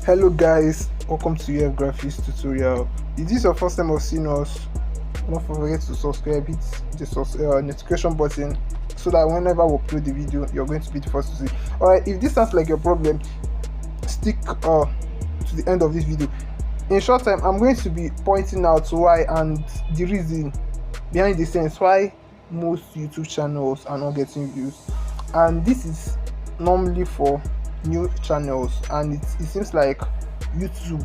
Hello guys, welcome to your graphics tutorial. If this is your first time of seeing us, don't forget to subscribe, hit the notification button so that whenever we upload the video you're going to be the first to see. Alright, if this sounds like your problem, stick to the end of this video. In short time, I'm going to be pointing out why and the reason behind the scenes why most YouTube channels are not getting views, and this is normally for new channels, and it seems like YouTube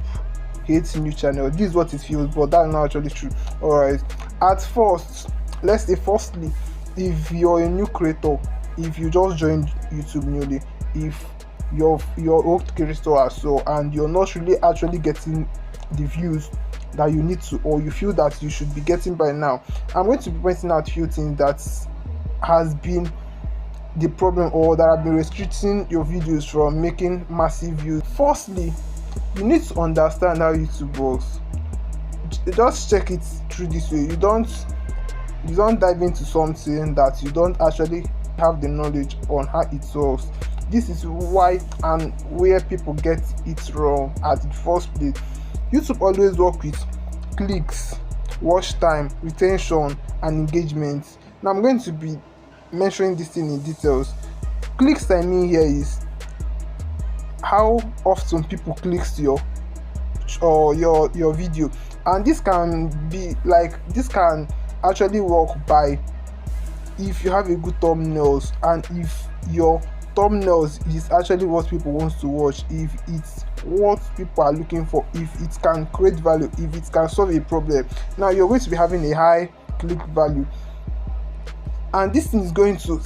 hates new channels. This is what it feels, but that's not actually true. Alright, at first, let's say firstly, if you're a new creator, if you just joined YouTube newly, if your old creator or so, and you're not really actually getting the views that you need to, or you feel that you should be getting by now, I'm going to be pointing out a few things that has been the problem, or that have been restricting your videos from making massive views. Firstly, you need to understand how YouTube works. Just check it through this way. You don't dive into something that you don't actually have the knowledge on how it works. This is why and where people get it wrong at the first place. YouTube always work with clicks, watch time, retention, and engagement. Now I'm going to be mentioning this thing in details. Clicks I mean here is how often people clicks your video, and this can actually work by if you have a good thumbnails, and if your thumbnails is actually what people want to watch, if it's what people are looking for, if it can create value, if it can solve a problem. Now you're going to be having a high click value, and this thing is going to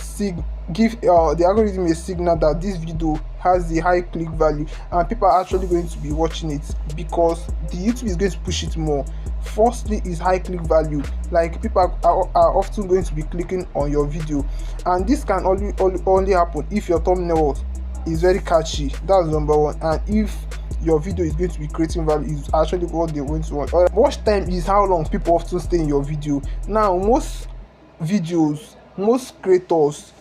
give the algorithm a signal that this video has the high click value, and people are actually going to be watching it because the YouTube is going to push it more. Firstly is high click value, like people are often going to be clicking on your video, and this can only happen if your thumbnail is very catchy. That's number one. And if your video is going to be creating value, is actually what they want to watch. Watch time is how long people often stay in your video. Now most videos, most creators,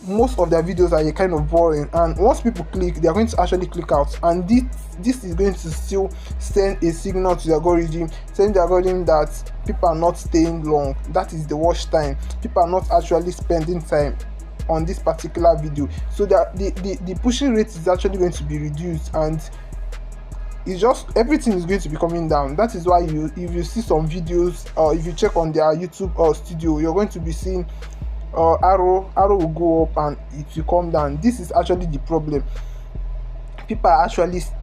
most of their videos are kind of boring, and once people click, they are going to actually click out, and this is going to still send a signal to the algorithm, telling the algorithm that people are not staying long. That is the watch time. People are not actually spending time on this particular video, so that the pushing rate is actually going to be reduced, and it's just everything is going to be coming down. That is why if you see some videos, if you check on their YouTube studio, you're going to be seeing arrow will go up and it will come down. This is actually the problem. People are actually